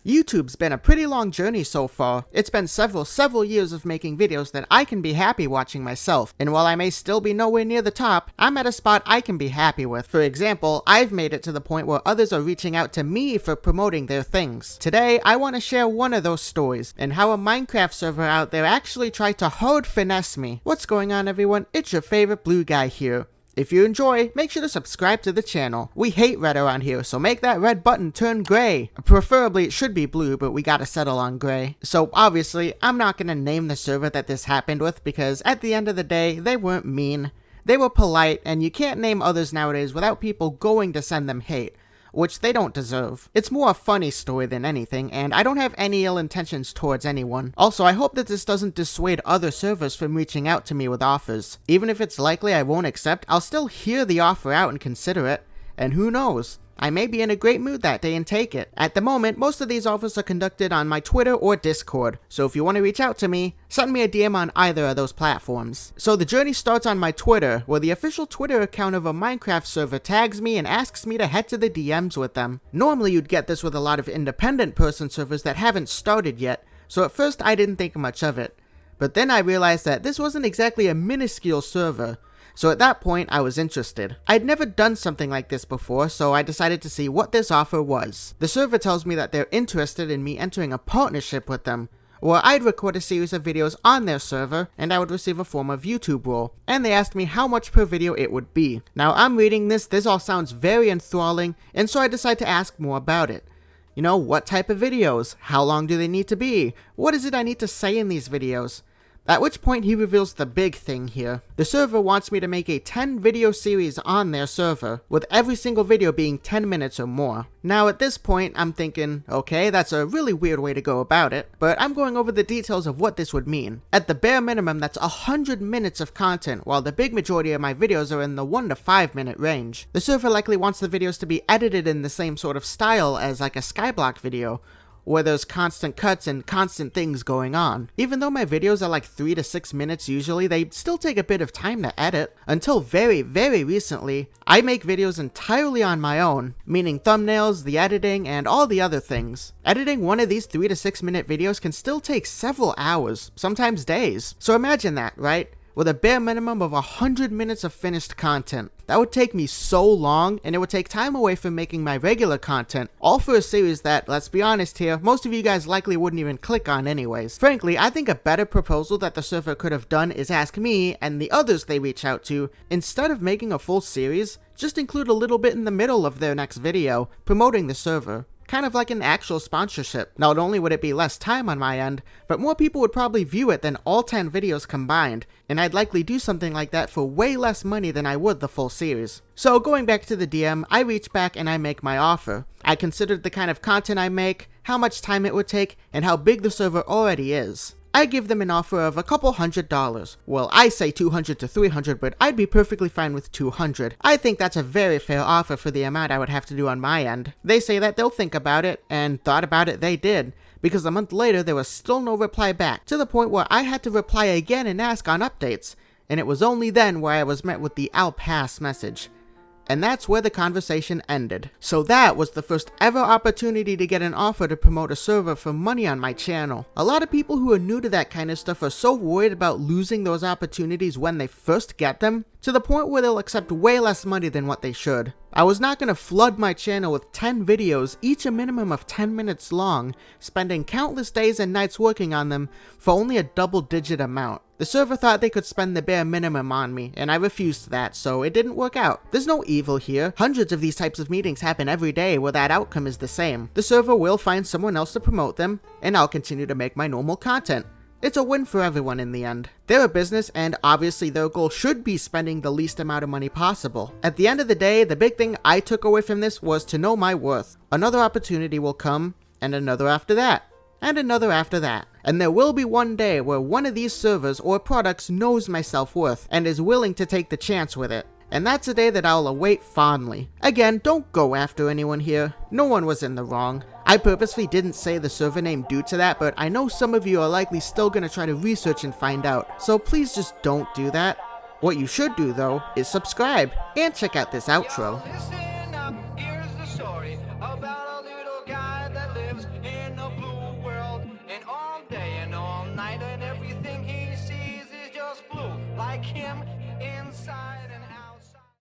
YouTube's been a pretty long journey so far. It's been several years of making videos that I can be happy watching myself, and while I may still be nowhere near the top, I'm at a spot I can be happy with. For example, I've made it to the point where others are reaching out to me for promoting their things. Today, I want to share one of those stories, and how a Minecraft server out there actually tried to hard finesse me. What's going on, everyone? It's your favorite blue guy here. If you enjoy, make sure to subscribe to the channel. We hate red around here, so make that red button turn gray. Preferably it should be blue, but we gotta settle on gray. So obviously, I'm not gonna name the server that this happened with, because at the end of the day, they weren't mean. They were polite, and you can't name others nowadays without people going to send them hate, which they don't deserve. It's more a funny story than anything, and I don't have any ill intentions towards anyone. Also, I hope that this doesn't dissuade other servers from reaching out to me with offers. Even if it's likely I won't accept, I'll still hear the offer out and consider it. And who knows? I may be in a great mood that day and take it. At the moment, most of these offers are conducted on my Twitter or Discord, so if you want to reach out to me, send me a DM on either of those platforms. So the journey starts on my Twitter, where the official Twitter account of a Minecraft server tags me and asks me to head to the DMs with them. Normally you'd get this with a lot of independent person servers that haven't started yet, so at first I didn't think much of it. But then I realized that this wasn't exactly a minuscule server, so at that point, I was interested. I'd never done something like this before, so I decided to see what this offer was. The server tells me that they're interested in me entering a partnership with them, where I'd record a series of videos on their server, and I would receive a form of YouTube role, and they asked me how much per video it would be. Now I'm reading this all sounds very enthralling, and so I decide to ask more about it. You know, what type of videos? How long do they need to be? What is it I need to say in these videos? At which point he reveals the big thing here. The server wants me to make a 10 video series on their server, with every single video being 10 minutes or more. Now at this point I'm thinking, okay, that's a really weird way to go about it, but I'm going over the details of what this would mean. At the bare minimum, that's 100 minutes of content, while the big majority of my videos are in the 1 to 5 minute range. The server likely wants the videos to be edited in the same sort of style as like a Skyblock video, where there's constant cuts and constant things going on. Even though my videos are like 3 to 6 minutes usually, they still take a bit of time to edit. Until very recently, I make videos entirely on my own, meaning thumbnails, the editing, and all the other things. Editing one of these 3 to 6 minute videos can still take several hours, sometimes days. So imagine that, right? With a bare minimum of 100 minutes of finished content. That would take me so long, and it would take time away from making my regular content, all for a series that, let's be honest here, most of you guys likely wouldn't even click on anyways. Frankly, I think a better proposal that the server could have done is ask me, and the others they reach out to, instead of making a full series, just include a little bit in the middle of their next video, promoting the server. Kind of like an actual sponsorship. Not only would it be less time on my end, but more people would probably view it than all 10 videos combined, and I'd likely do something like that for way less money than I would the full series. So going back to the DM, I reach back and I make my offer. I considered the kind of content I make, how much time it would take, and how big the server already is. I give them an offer of a couple $100. Well, I say 200 to 300, but I'd be perfectly fine with 200. I think that's a very fair offer for the amount I would have to do on my end. They say that they'll think about it, and thought about it they did, because a month later there was still no reply back, to the point where I had to reply again and ask on updates, and it was only then where I was met with the "I'll pass" message. And that's where the conversation ended. So that was the first ever opportunity to get an offer to promote a server for money on my channel. A lot of people who are new to that kind of stuff are so worried about losing those opportunities when they first get them, to the point where they'll accept way less money than what they should. I was not going to flood my channel with 10 videos, each a minimum of 10 minutes long, spending countless days and nights working on them for only a double-digit amount. The server thought they could spend the bare minimum on me, and I refused that, so it didn't work out. There's no evil here. Hundreds of these types of meetings happen every day where that outcome is the same. The server will find someone else to promote them, and I'll continue to make my normal content. It's a win for everyone in the end. They're a business, and obviously their goal should be spending the least amount of money possible. At the end of the day, the big thing I took away from this was to know my worth. Another opportunity will come, and another after that, and another after that. And there will be one day where one of these servers or products knows my self-worth, and is willing to take the chance with it. And that's a day that I'll await fondly. Again, don't go after anyone here. No one was in the wrong. I purposely didn't say the server name due to that, but I know some of you are likely still gonna try to research and find out, so please just don't do that. What you should do though, is subscribe, and check out this outro. Listen up, here's the story about a little guy that lives in him inside and out.